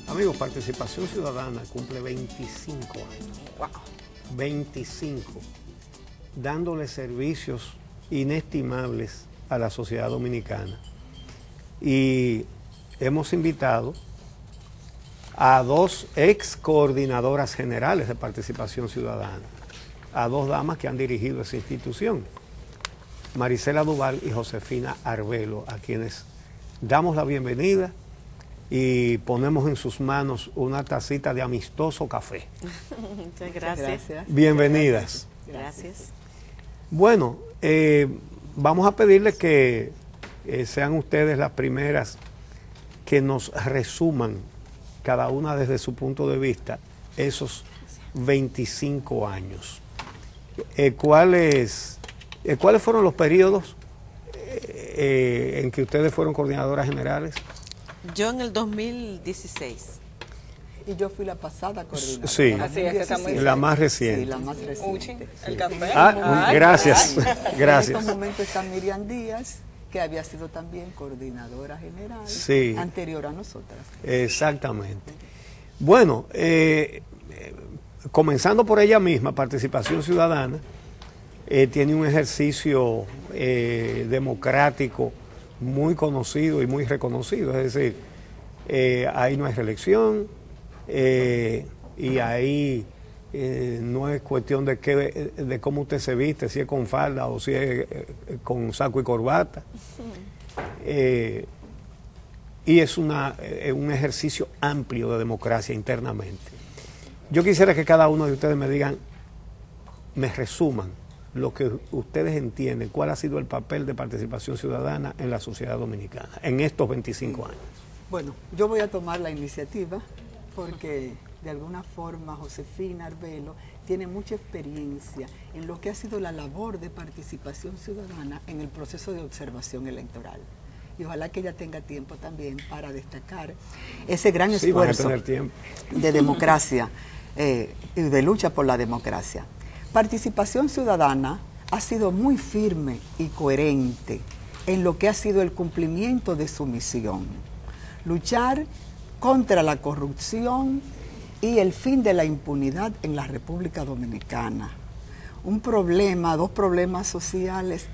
Amigos, Participación Ciudadana cumple 25 años. Wow. 25. Dándole servicios inestimables a la sociedad dominicana. Y hemos invitado a dos ex coordinadoras generales de Participación Ciudadana, a dos damas que han dirigido esa institución, Marisela Duval y Josefina Arbelo, a quienes damos la bienvenida y ponemos en sus manos una tacita de amistoso café. Muchas gracias. Bienvenidas. Gracias. Bueno, vamos a pedirles que sean ustedes las primeras que nos resuman, cada una desde su punto de vista, esos 25 años. ¿Cuáles fueron los periodos en que ustedes fueron coordinadoras generales? Yo en el 2016. Y yo fui la pasada coordinadora. Sí, Así es, que estamos la más reciente. Sí, la más reciente. El café. Gracias, gracias. En estos momentos está Miriam Díaz, que había sido también coordinadora general, Sí. anterior a nosotras. Exactamente. Bueno, comenzando por ella misma, Participación Ciudadana tiene un ejercicio democrático muy conocido y muy reconocido. Es decir, ahí no hay reelección y ahí no es cuestión de cómo usted se viste, si es con falda o si es con saco y corbata. Y es un ejercicio amplio de democracia internamente. Yo quisiera que cada uno de ustedes me digan, me resuman lo que ustedes entienden, cuál ha sido el papel de Participación Ciudadana en la sociedad dominicana en estos 25 años. Bueno, yo voy a tomar la iniciativa porque de alguna forma Josefina Arbelo tiene mucha experiencia en lo que ha sido la labor de participación ciudadana en el proceso de observación electoral. Y ojalá que ella tenga tiempo también para destacar ese gran esfuerzo de democracia y de lucha por la democracia. Participación Ciudadana ha sido muy firme y coherente en lo que ha sido el cumplimiento de su misión. Luchar contra la corrupción y el fin de la impunidad en la República Dominicana. Dos problemas sociales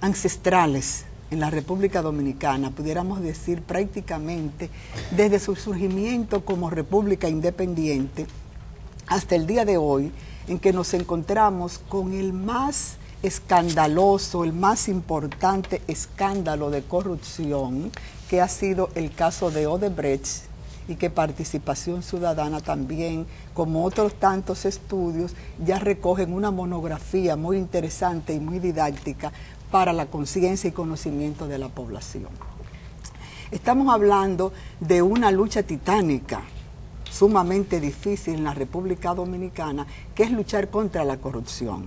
ancestrales en la República Dominicana, pudiéramos decir prácticamente desde su surgimiento como república independiente hasta el día de hoy, en que nos encontramos con el más escandaloso, el más importante escándalo de corrupción, que ha sido el caso de Odebrecht, y que Participación Ciudadana también, como otros tantos estudios, ya recogen una monografía muy interesante y muy didáctica para la conciencia y conocimiento de la población. Estamos hablando de una lucha titánica, sumamente difícil en la República Dominicana, que es luchar contra la corrupción,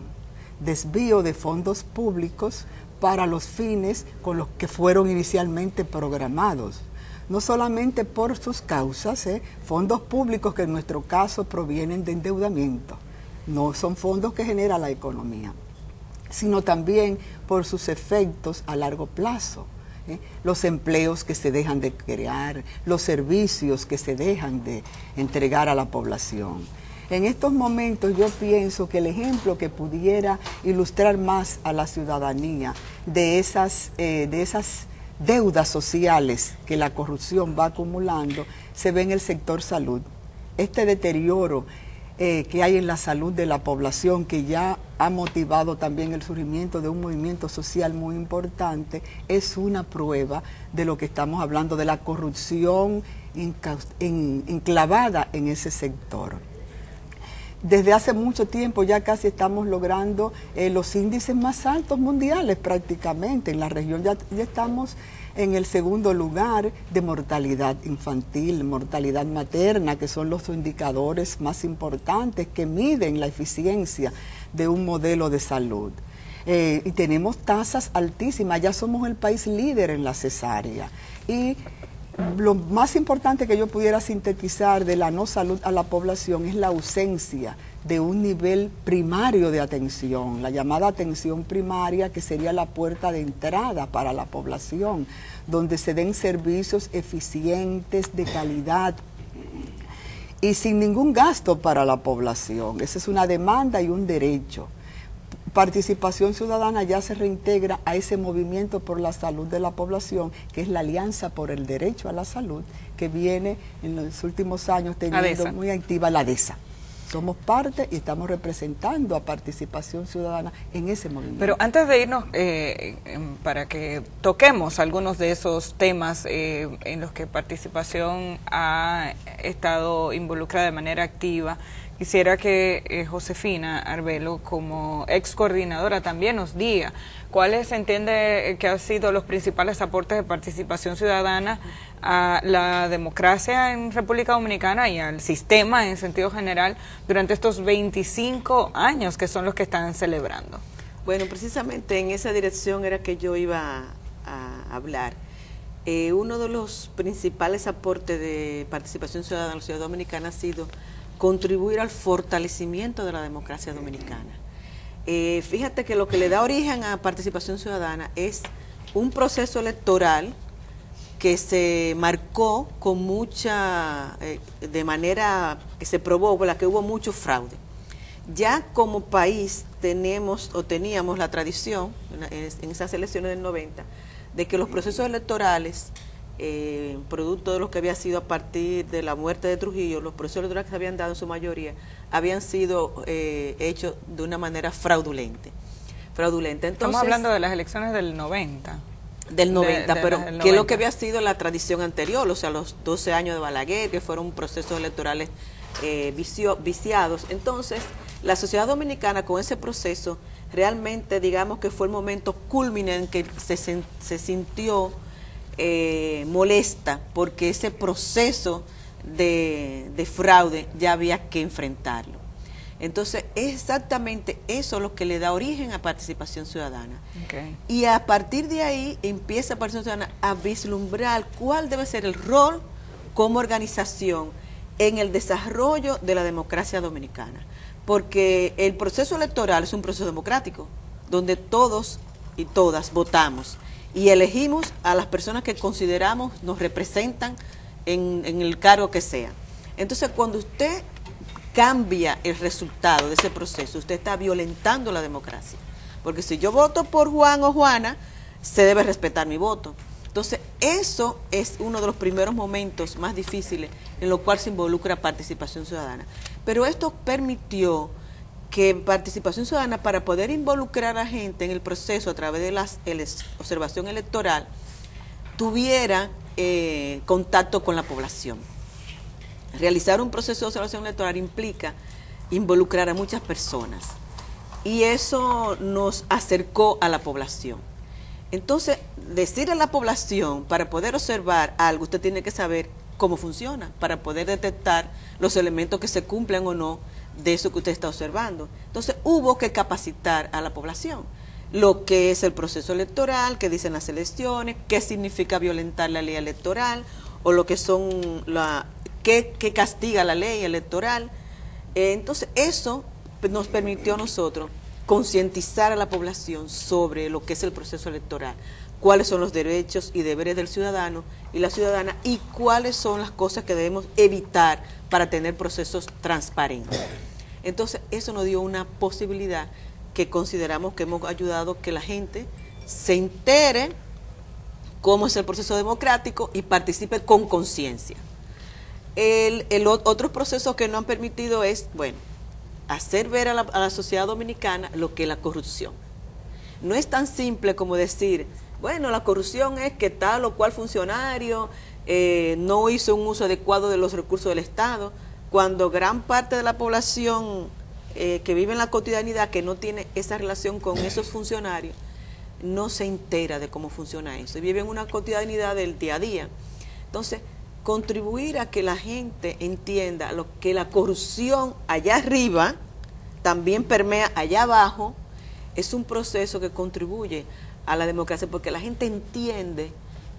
desvío de fondos públicos para los fines con los que fueron inicialmente programados, no solamente por sus causas, fondos públicos que en nuestro caso provienen de endeudamiento, no son fondos que genera la economía, sino también por sus efectos a largo plazo. Los empleos que se dejan de crear, los servicios que se dejan de entregar a la población. En estos momentos yo pienso que el ejemplo que pudiera ilustrar más a la ciudadanía de esas deudas sociales que la corrupción va acumulando se ve en el sector salud. Este deterioro que hay en la salud de la población, que ya ha motivado también el surgimiento de un movimiento social muy importante, es una prueba de lo que estamos hablando, de la corrupción enclavada en ese sector. Desde hace mucho tiempo ya casi estamos logrando los índices más altos mundiales prácticamente. En la región ya estamos en el segundo lugar de mortalidad infantil, mortalidad materna, que son los indicadores más importantes que miden la eficiencia de un modelo de salud. Y tenemos tasas altísimas, ya somos el país líder en la cesárea. Y lo más importante que yo pudiera sintetizar de la no salud a la población es la ausencia de un nivel primario de atención, la llamada atención primaria, que sería la puerta de entrada para la población, donde se den servicios eficientes, de calidad, y sin ningún gasto para la población. Esa es una demanda y un derecho. Participación Ciudadana ya se reintegra a ese movimiento por la salud de la población, que es la Alianza por el Derecho a la Salud, que viene en los últimos años teniendo muy activa la ADESA. Somos parte y estamos representando a Participación Ciudadana en ese movimiento. Pero antes de irnos, para que toquemos algunos de esos temas en los que Participación ha estado involucrada de manera activa, quisiera que Josefina Arbelo, como ex coordinadora, también nos diga cuáles entiende que han sido los principales aportes de Participación Ciudadana a la democracia en República Dominicana y al sistema en sentido general durante estos 25 años que son los que están celebrando. Bueno, precisamente en esa dirección era que yo iba a hablar. Uno de los principales aportes de Participación Ciudadana en la sociedad dominicana ha sido contribuir al fortalecimiento de la democracia dominicana. Fíjate que lo que le da origen a Participación Ciudadana es un proceso electoral que se marcó con mucha, de manera que se probó, por la que hubo mucho fraude. Ya como país teníamos la tradición, en esas elecciones del 90, de que los procesos electorales, producto de lo que había sido a partir de la muerte de Trujillo, los procesos electorales que se habían dado en su mayoría, habían sido hechos de una manera fraudulenta. Entonces, estamos hablando de las elecciones del 90. Del 90, pero que es lo que había sido la tradición anterior, o sea, los 12 años de Balaguer, que fueron procesos electorales viciados. Entonces, la sociedad dominicana con ese proceso, realmente digamos que fue el momento culmine en que se sintió molesta, porque ese proceso de fraude ya había que enfrentarlo. Entonces, es exactamente eso lo que le da origen a Participación Ciudadana. Okay. Y a partir de ahí empieza Participación Ciudadana a vislumbrar cuál debe ser el rol como organización en el desarrollo de la democracia dominicana. Porque el proceso electoral es un proceso democrático, donde todos y todas votamos y elegimos a las personas que consideramos nos representan en el cargo que sea. Entonces, cuando usted cambia el resultado de ese proceso, usted está violentando la democracia. Porque si yo voto por Juan o Juana, se debe respetar mi voto. Entonces, eso es uno de los primeros momentos más difíciles en los cuales se involucra Participación Ciudadana. Pero esto permitió que Participación Ciudadana, para poder involucrar a la gente en el proceso a través de la observación electoral, tuviera contacto con la población. Realizar un proceso de observación electoral implica involucrar a muchas personas y eso nos acercó a la población. Entonces, decir a la población, para poder observar algo, usted tiene que saber cómo funciona, para poder detectar los elementos que se cumplen o no de eso que usted está observando. Entonces, hubo que capacitar a la población lo que es el proceso electoral, qué dicen las elecciones, qué significa violentar la ley electoral, o lo que son qué castiga la ley electoral. Entonces, eso nos permitió a nosotros concientizar a la población sobre lo que es el proceso electoral, cuáles son los derechos y deberes del ciudadano y la ciudadana y cuáles son las cosas que debemos evitar para tener procesos transparentes. Entonces, eso nos dio una posibilidad que consideramos que hemos ayudado a que la gente se entere cómo es el proceso democrático y participe con conciencia. Otro proceso que nos han permitido es, bueno, hacer ver a la sociedad dominicana lo que es la corrupción. No es tan simple como decir, bueno, la corrupción es que tal o cual funcionario no hizo un uso adecuado de los recursos del Estado, cuando gran parte de la población que vive en la cotidianidad, que no tiene esa relación con esos funcionarios, no se entera de cómo funciona eso, y vive en una cotidianidad del día a día. Entonces, contribuir a que la gente entienda que la corrupción allá arriba también permea allá abajo, es un proceso que contribuye a la democracia, porque la gente entiende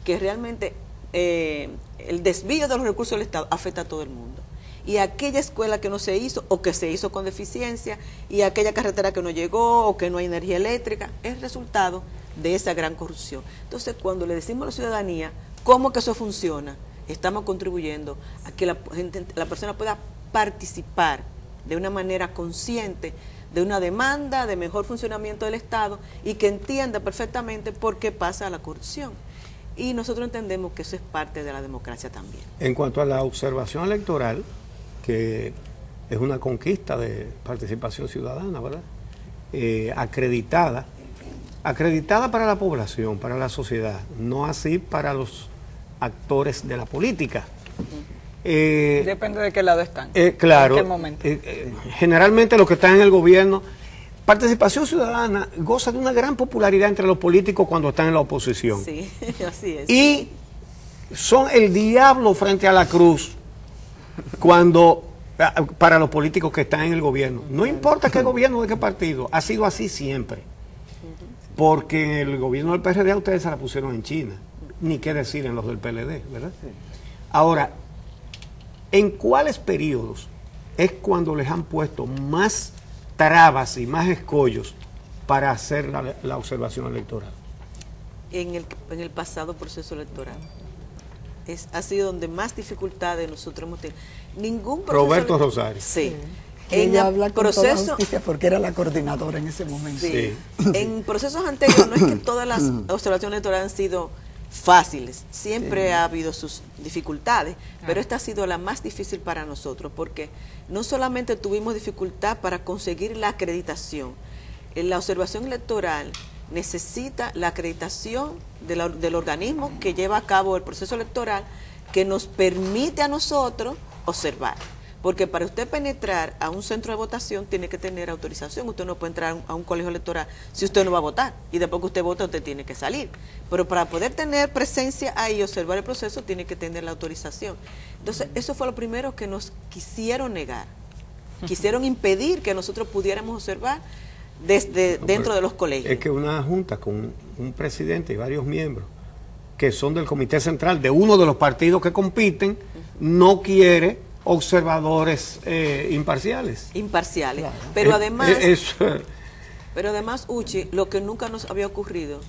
que realmente el desvío de los recursos del Estado afecta a todo el mundo. Y aquella escuela que no se hizo o que se hizo con deficiencia, y aquella carretera que no llegó o que no hay energía eléctrica, es resultado de esa gran corrupción. Entonces, cuando le decimos a la ciudadanía cómo que eso funciona, estamos contribuyendo a que la persona pueda participar de una manera consciente de una demanda de mejor funcionamiento del Estado y que entienda perfectamente por qué pasa la corrupción. Y nosotros entendemos que eso es parte de la democracia también. En cuanto a la observación electoral, que es una conquista de participación ciudadana, ¿verdad? Acreditada para la población, para la sociedad, no así para los actores de la política. Depende de qué lado están. Claro, en qué momento. Generalmente los que están en el gobierno, participación ciudadana goza de una gran popularidad entre los políticos cuando están en la oposición. Sí, así es. Y son el diablo frente a la cruz cuando para los políticos que están en el gobierno. No importa qué gobierno, de qué partido, ha sido así siempre. Porque el gobierno del PRD a ustedes se la pusieron en China, ni qué decir en los del PLD, ¿verdad? Ahora, ¿en cuáles periodos es cuando les han puesto más trabas y más escollos para hacer la observación electoral? En el pasado proceso electoral. Ha sido donde más dificultades nosotros hemos tenido. Ningún proceso Roberto Rosario. Sí. Ella habla con toda justicia porque era la coordinadora en ese momento. Sí. En procesos anteriores no es que todas las observaciones electorales han sido fáciles, siempre ha habido sus dificultades, pero esta ha sido la más difícil para nosotros porque no solamente tuvimos dificultad para conseguir la acreditación, la observación electoral necesita la acreditación del organismo que lleva a cabo el proceso electoral, que nos permite a nosotros observar. Porque para usted penetrar a un centro de votación tiene que tener autorización. Usted no puede entrar a un colegio electoral si usted no va a votar. Y después que usted vota, usted tiene que salir. Pero para poder tener presencia ahí y observar el proceso, tiene que tener la autorización. Entonces, eso fue lo primero que nos quisieron negar. Quisieron impedir que nosotros pudiéramos observar desde dentro de los colegios. Es que una junta con un presidente y varios miembros que son del comité central de uno de los partidos que compiten, no quiere observadores imparciales. Claro. Pero además, Uchi, lo que nunca nos había ocurrido,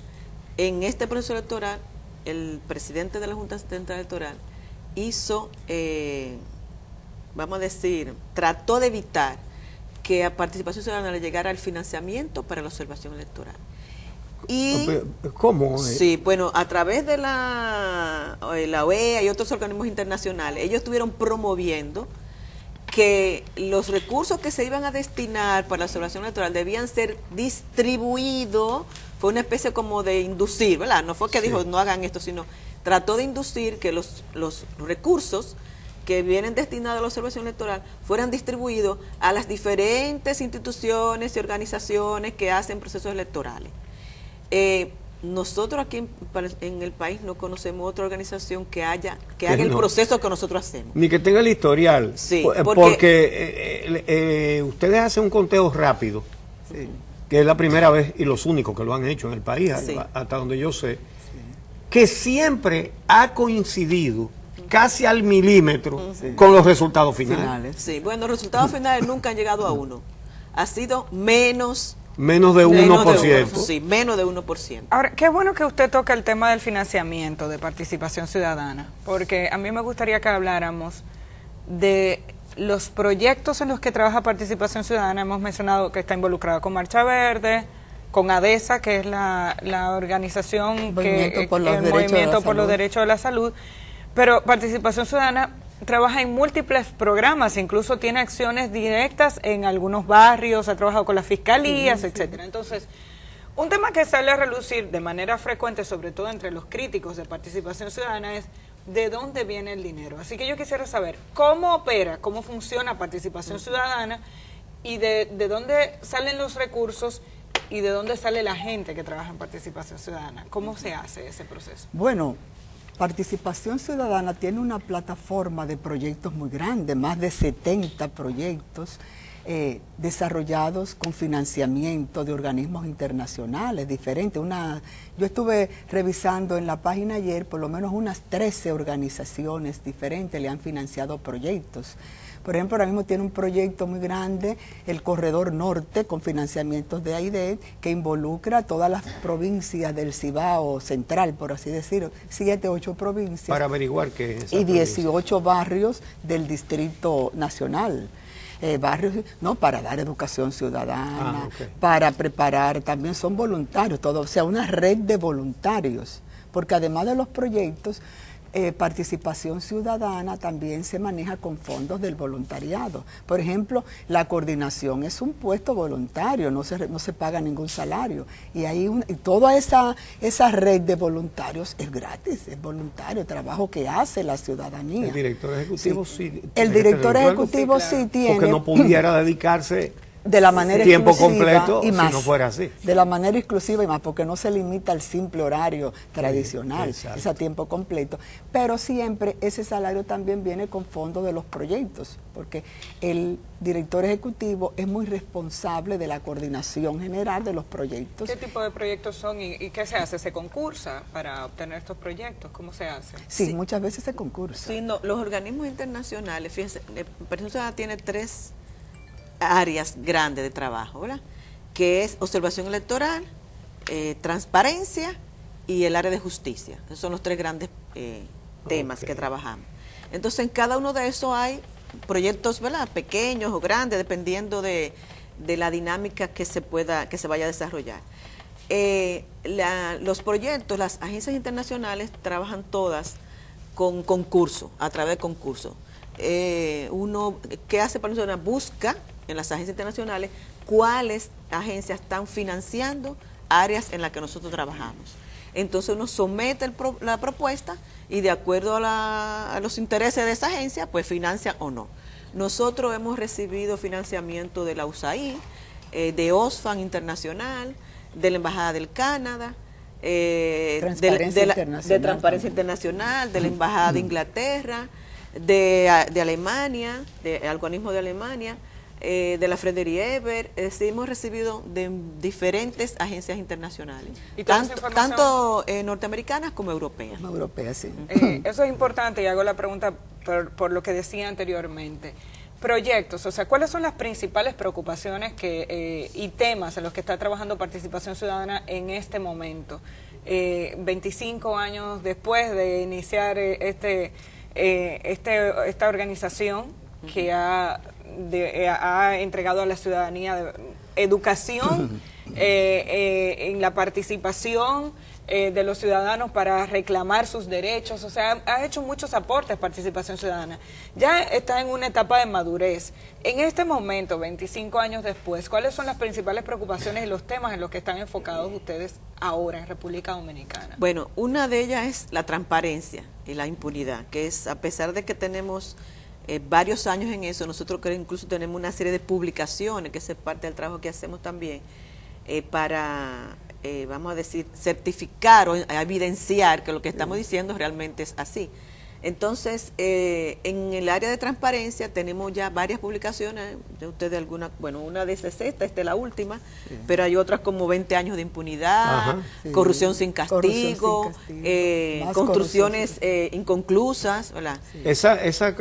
en este proceso electoral, el presidente de la Junta Central Electoral hizo, vamos a decir, trató de evitar que a Participación Ciudadana le llegara el financiamiento para la observación electoral. Y, ¿cómo? Sí, bueno, a través de la OEA y otros organismos internacionales, ellos estuvieron promoviendo que los recursos que se iban a destinar para la observación electoral debían ser distribuidos. Fue una especie como de inducir, ¿verdad? No fue que dijo no hagan esto, sino trató de inducir que los recursos que vienen destinados a la observación electoral fueran distribuidos a las diferentes instituciones y organizaciones que hacen procesos electorales. Nosotros aquí en el país no conocemos otra organización que haga el proceso que nosotros hacemos. Ni que tenga el historial. Sí, porque ustedes hacen un conteo rápido, que es la primera vez y los únicos que lo han hecho en el país, hasta donde yo sé, que siempre ha coincidido casi al milímetro con los resultados finales. Sí, bueno, los resultados finales nunca han llegado a uno. Ha sido menos de 1%. Sí, menos de 1%. Ahora, qué bueno que usted toca el tema del financiamiento de participación ciudadana, porque a mí me gustaría que habláramos de los proyectos en los que trabaja Participación Ciudadana. Hemos mencionado que está involucrada con Marcha Verde, con ADESA, que es la organización Movimiento por los Derechos de la Salud, pero Participación Ciudadana trabaja en múltiples programas, incluso tiene acciones directas en algunos barrios, ha trabajado con las fiscalías, etcétera. Entonces, un tema que sale a relucir de manera frecuente, sobre todo entre los críticos de Participación Ciudadana, es de dónde viene el dinero. Así que yo quisiera saber cómo opera, cómo funciona Participación Ciudadana y de dónde salen los recursos y de dónde sale la gente que trabaja en Participación Ciudadana. ¿Cómo se hace ese proceso? Bueno, Participación Ciudadana tiene una plataforma de proyectos muy grande, más de 70 proyectos, desarrollados con financiamiento de organismos internacionales diferentes. Yo estuve revisando en la página ayer, por lo menos unas 13 organizaciones diferentes le han financiado proyectos. Por ejemplo, ahora mismo tiene un proyecto muy grande, el Corredor Norte, con financiamientos de AIDED, que involucra a todas las provincias del Cibao Central, por así decirlo, 7, 8 provincias. Para averiguar qué es. Y 18 barrios del Distrito Nacional. Barrios, no, para dar educación ciudadana, para preparar, también son voluntarios, todo, o sea, una red de voluntarios, porque además de los proyectos, participación ciudadana también se maneja con fondos del voluntariado. Por ejemplo, la coordinación es un puesto voluntario, no se paga ningún salario. Y y toda esa red de voluntarios es gratis, es voluntario, trabajo que hace la ciudadanía. El director ejecutivo sí. El director ejecutivo sí tiene. Porque no pudiera dedicarse de la manera tiempo exclusiva completo y más, si no fuera así. De la manera exclusiva y más, porque no se limita al simple horario tradicional, sí, es a tiempo completo. Pero siempre ese salario también viene con fondos de los proyectos, porque el director ejecutivo es muy responsable de la coordinación general de los proyectos. ¿Qué tipo de proyectos son y qué se hace? ¿Se concursa para obtener estos proyectos? ¿Cómo se hace? Sí, muchas veces se concursa. Sí, no, los organismos internacionales, fíjense, Participación tiene 3 áreas grandes de trabajo, ¿verdad? Que es observación electoral, transparencia y el área de justicia. Esos son los 3 grandes temas que trabajamos. Entonces, en cada uno de esos hay proyectos, ¿verdad? Pequeños o grandes, dependiendo de la dinámica que se vaya a desarrollar. Los proyectos, las agencias internacionales trabajan todas con concurso, a través de concursos. Uno, ¿qué hace para nosotros? Busca en las agencias internacionales cuáles agencias están financiando áreas en las que nosotros trabajamos. Entonces uno somete la propuesta y de acuerdo a los intereses de esa agencia, pues financia o no. Nosotros hemos recibido financiamiento de la USAID, de Oxfam Internacional, de la Embajada del Canadá, de Transparencia Internacional, de la Embajada de Inglaterra, de Alemania, del organismo de Alemania, de la Frederic Ebert. Hemos recibido de diferentes agencias internacionales, ¿Y tanto norteamericanas como europeas. Como europeas, sí. Eso es importante y hago la pregunta por lo que decía anteriormente. Proyectos, o sea, ¿cuáles son las principales preocupaciones y temas en los que está trabajando Participación Ciudadana en este momento? 25 años después de iniciar esta organización que ha entregado a la ciudadanía educación en la participación de los ciudadanos para reclamar sus derechos, o sea, ha hecho muchos aportes Participación Ciudadana. Ya está en una etapa de madurez. En este momento, 25 años después, ¿cuáles son las principales preocupaciones y los temas en los que están enfocados ustedes ahora en República Dominicana? Bueno, una de ellas es la transparencia y la impunidad, que es, a pesar de que tenemos varios años en eso, nosotros incluso tenemos una serie de publicaciones, que es parte del trabajo que hacemos también, para, vamos a decir, certificar o evidenciar que lo que estamos diciendo realmente es así. Entonces, en el área de transparencia tenemos ya varias publicaciones, de ustedes alguna, bueno, una de esas esta es la última, sí, pero hay otras como 20 años de impunidad, sí, corrupción sin castigo, construcciones inconclusas, ¿verdad? Sí. Esa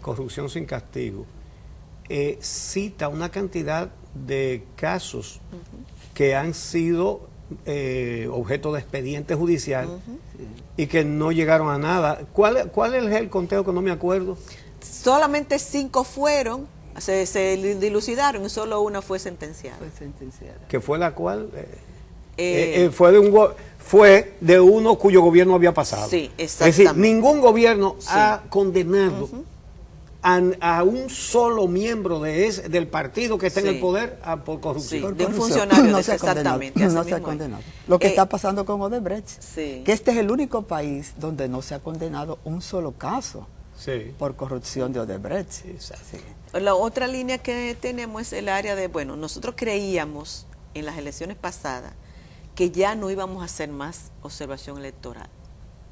corrupción sin castigo cita una cantidad de casos que han sido objeto de expediente judicial y que no llegaron a nada. ¿Cuál es el conteo que no me acuerdo? Solamente 5 fueron, se dilucidaron y solo una fue sentenciada. ¿Que fue la cual? Fue de uno cuyo gobierno había pasado. Sí, exactamente. Es decir, ningún gobierno ha condenado a un solo miembro del partido que está en el poder por corrupción. Sí, de un funcionario, no exactamente. No se ha condenado. Lo que está pasando con Odebrecht, que este es el único país donde no se ha condenado un solo caso por corrupción de Odebrecht. Sí. La otra línea que tenemos es el área de, bueno, nosotros creíamos en las elecciones pasadas que ya no íbamos a hacer más observación electoral,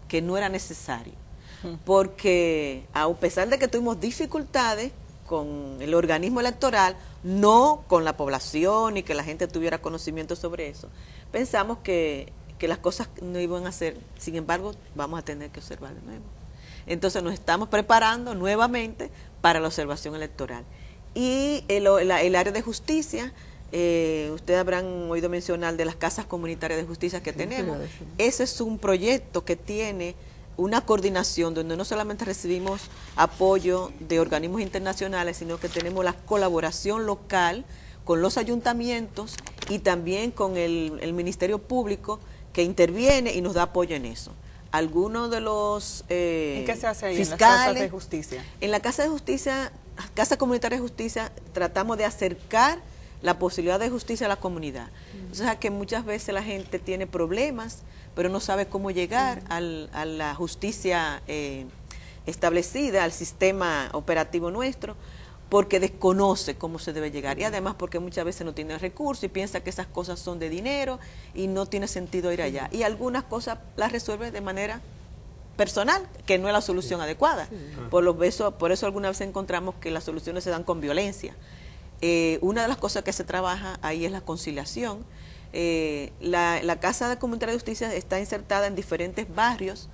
que no era necesario. Porque a pesar de que tuvimos dificultades, con el organismo electoral, no con la población y que la gente tuviera conocimiento sobre eso, pensamos que las cosas no iban a ser, sin embargo, vamos a tener que observar de nuevo. Entonces nos estamos preparando nuevamente para la observación electoral. Y el área de justicia, ustedes habrán oído mencionar de las casas comunitarias de justicia que tenemos. Ese es un proyecto que tiene una coordinación donde no solamente recibimos apoyo de organismos internacionales, sino que tenemos la colaboración local con los ayuntamientos y también con el Ministerio Público, que interviene y nos da apoyo en eso. Algunos de los ¿Y qué se hace ahí fiscales, en las casas de justicia? En la Casa de Justicia, Casa Comunitaria de Justicia, tratamos de acercar la posibilidad de justicia a la comunidad. O sea, que muchas veces la gente tiene problemas, pero no sabe cómo llegar a la justicia establecida, al sistema operativo nuestro, porque desconoce cómo se debe llegar, y además porque muchas veces no tiene recursos y piensa que esas cosas son de dinero y no tiene sentido ir allá. Y algunas cosas las resuelve de manera personal, que no es la solución adecuada. Por eso algunas veces encontramos que las soluciones se dan con violencia. Una de las cosas que se trabaja ahí es la conciliación. La Casa Comunitaria de Justicia está insertada en diferentes barrios,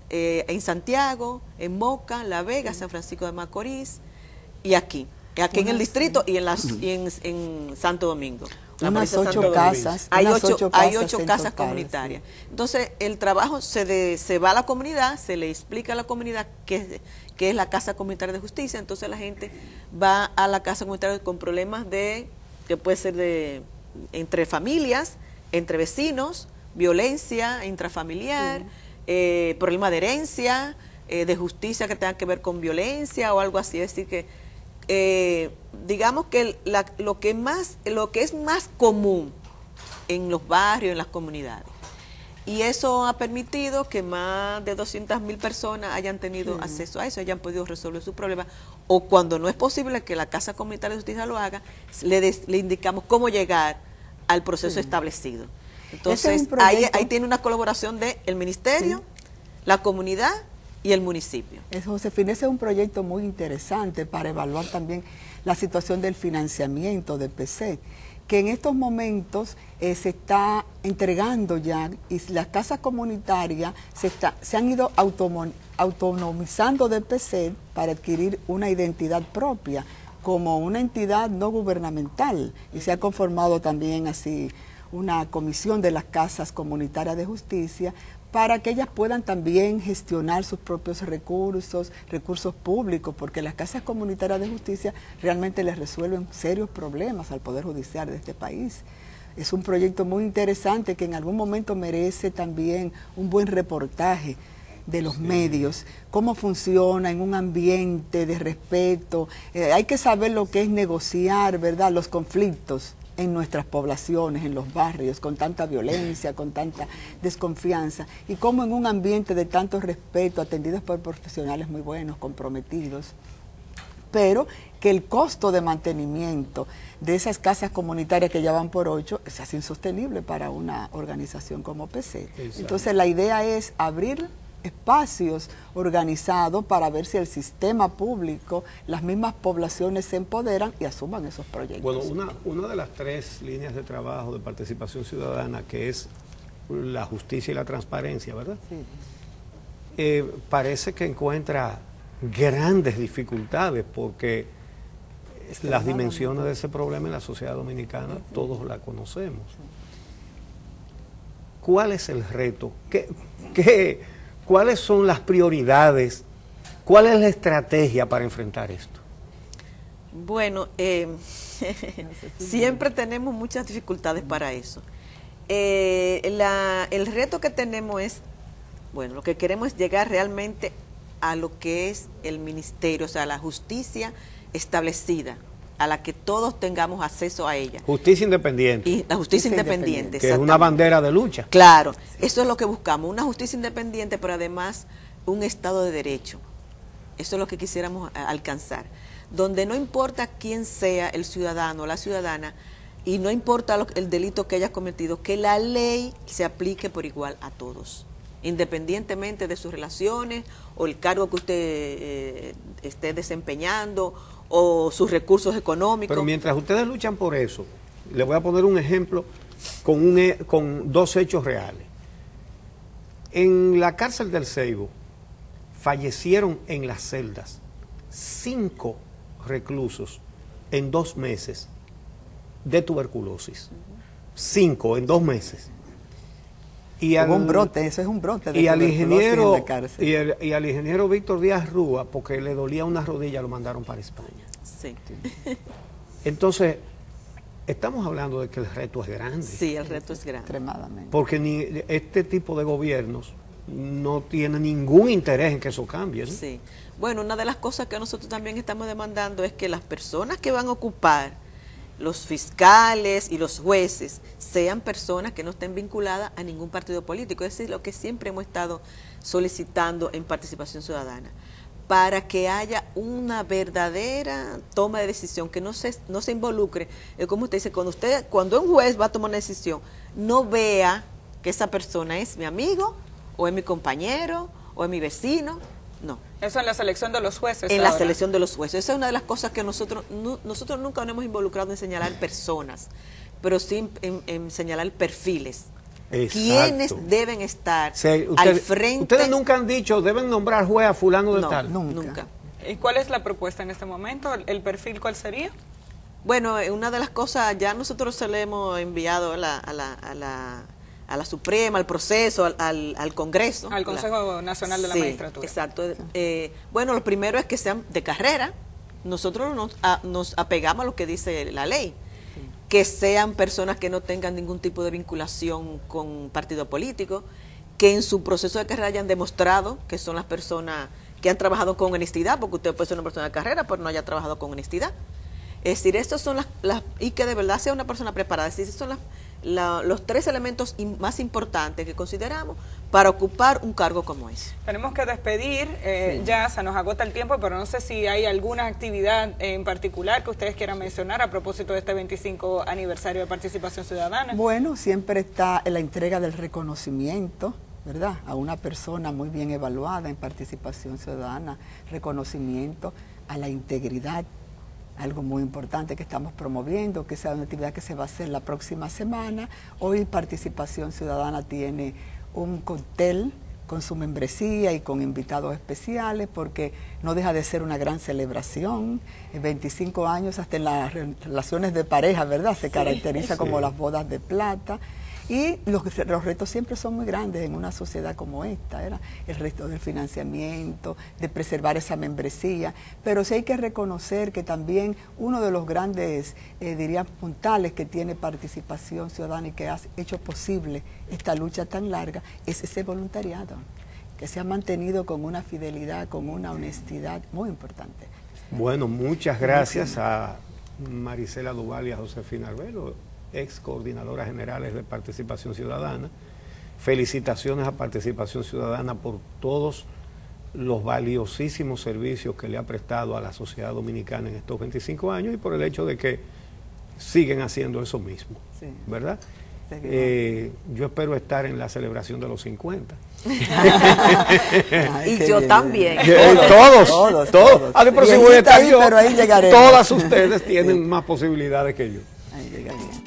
en Santiago, en Moca, La Vega, San Francisco de Macorís, y aquí en el distrito y en Santo Domingo. Unas 8 casas. Hay 8 casas comunitarias. Sí. Entonces, el trabajo se va a la comunidad, se le explica a la comunidad qué es la Casa Comunitaria de Justicia. Entonces, la gente va a la Casa Comunitaria con problemas que puede ser entre familias, entre vecinos, violencia intrafamiliar, problema de herencia, de justicia que tenga que ver con violencia o algo así. Es decir, que digamos que lo que es más común en los barrios, en las comunidades, y eso ha permitido que más de 200.000 personas hayan tenido acceso a eso, hayan podido resolver sus problemas, o cuando no es posible que la Casa Comunitaria de Justicia lo haga, le indicamos cómo llegar al proceso establecido. Entonces, ahí tiene una colaboración del Ministerio, la comunidad y el municipio. Josefina, ese es un proyecto muy interesante para evaluar también la situación del financiamiento de PCET, que en estos momentos se está entregando ya, y las casas comunitarias se han ido autonomizando de PCET para adquirir una identidad propia como una entidad no gubernamental, y se ha conformado también así una comisión de las casas comunitarias de justicia para que ellas puedan también gestionar sus propios recursos públicos, porque las casas comunitarias de justicia realmente les resuelven serios problemas al Poder Judicial de este país. Es un proyecto muy interesante que en algún momento merece también un buen reportaje de los medios, cómo funciona en un ambiente de respeto. Hay que saber lo que es negociar, ¿verdad?, los conflictos en nuestras poblaciones, en los barrios, con tanta violencia, con tanta desconfianza, y cómo en un ambiente de tanto respeto, atendidos por profesionales muy buenos, comprometidos, pero que el costo de mantenimiento de esas casas comunitarias que ya van por 8 es así insostenible para una organización como PCET. Entonces la idea es abrir espacios organizados para ver si el sistema público, las mismas poblaciones se empoderan y asuman esos proyectos. Bueno, una de las 3 líneas de trabajo de participación ciudadana, que es la justicia y la transparencia, ¿verdad? Sí. Parece que encuentra grandes dificultades porque las dimensiones de ese problema en la sociedad dominicana todos la conocemos. ¿Cuál es el reto? ¿Cuáles son las prioridades? ¿Cuál es la estrategia para enfrentar esto? Bueno, siempre tenemos muchas dificultades para eso. El reto que tenemos es, lo que queremos es llegar realmente a lo que es el ministerio, o sea, la justicia establecida, a la que todos tengamos acceso a ella. Justicia independiente. Y la justicia independiente. Que es una bandera de lucha. Claro, eso es lo que buscamos, una justicia independiente, pero además un Estado de Derecho. Eso es lo que quisiéramos alcanzar. Donde no importa quién sea el ciudadano o la ciudadana, y no importa el delito que haya cometido, que la ley se aplique por igual a todos, independientemente de sus relaciones o el cargo que usted esté desempeñando o sus recursos económicos. Pero mientras ustedes luchan por eso, les voy a poner un ejemplo con 2 hechos reales. En la cárcel del Ceibo fallecieron en las celdas 5 reclusos en 2 meses de tuberculosis. 5 en 2 meses. Y Hubo un brote, eso es un brote de y al ingeniero en la cárcel. y al ingeniero Víctor Díaz Rúa, porque le dolía una rodilla, lo mandaron para España. Sí. Entonces, estamos hablando de que el reto es grande. Sí, el reto es grande. Extremadamente. Porque este tipo de gobiernos no tiene ningún interés en que eso cambie, ¿no? Sí. Bueno, una de las cosas que nosotros también estamos demandando es que las personas que van a ocupar, los fiscales y los jueces, sean personas que no estén vinculadas a ningún partido político. Es decir, lo que siempre hemos estado solicitando en Participación Ciudadana, para que haya una verdadera toma de decisión, que no se involucre, como usted dice, cuando un juez va a tomar una decisión, no vea que esa persona es mi amigo, o es mi compañero, o es mi vecino, no. Eso en la selección de los jueces. En la selección de los jueces. Esa es una de las cosas que nosotros nunca nos hemos involucrado en señalar personas, pero sí en señalar perfiles. Exacto. ¿Quiénes deben estar al frente? Ustedes nunca han dicho, deben nombrar juez a fulano de No, tal. nunca. ¿Y cuál es la propuesta en este momento? ¿El perfil cuál sería? Bueno, una de las cosas, ya nosotros se le hemos enviado a la Suprema, al proceso, al Congreso. Al Consejo Nacional de la Magistratura. Exacto. Bueno, lo primero es que sean de carrera. Nosotros nos apegamos a lo que dice la ley. Que sean personas que no tengan ningún tipo de vinculación con partido político, que en su proceso de carrera hayan demostrado que son las personas que han trabajado con honestidad, porque usted puede ser una persona de carrera, pero no haya trabajado con honestidad. Es decir, estos son y que de verdad sea una persona preparada. Es decir, estos son los 3 elementos más importantes que consideramos para ocupar un cargo como ese. Tenemos que despedir, ya se nos agota el tiempo, pero no sé si hay alguna actividad en particular que ustedes quieran mencionar a propósito de este 25 aniversario de Participación Ciudadana. Bueno, siempre está la entrega del reconocimiento, ¿verdad?, a una persona muy bien evaluada en Participación Ciudadana, reconocimiento a la integridad, algo muy importante que estamos promoviendo, que sea una actividad que se va a hacer la próxima semana. Hoy Participación Ciudadana tiene un cóctel con su membresía y con invitados especiales, porque no deja de ser una gran celebración. En 25 años, hasta en las relaciones de pareja, ¿verdad?, se caracteriza como las bodas de plata. Y los retos siempre son muy grandes en una sociedad como esta, ¿verdad? El reto del financiamiento, de preservar esa membresía, pero sí hay que reconocer que también uno de los grandes, diría, puntales que tiene Participación Ciudadana y que ha hecho posible esta lucha tan larga es ese voluntariado, que se ha mantenido con una fidelidad, con una honestidad muy importante. Bueno, muchas gracias a Marisela Duval y a Josefina Arbelo, ex coordinadoras generales de Participación Ciudadana. Felicitaciones a Participación Ciudadana por todos los valiosísimos servicios que le ha prestado a la sociedad dominicana en estos 25 años y por el hecho de que siguen haciendo eso mismo, sí, ¿verdad? Yo espero estar en la celebración de los 50. Y yo bien. También. Todos. Pero si voy a estar yo, pero ahí llegaremos. Todas ustedes tienen más posibilidades que yo. Ahí llegaremos.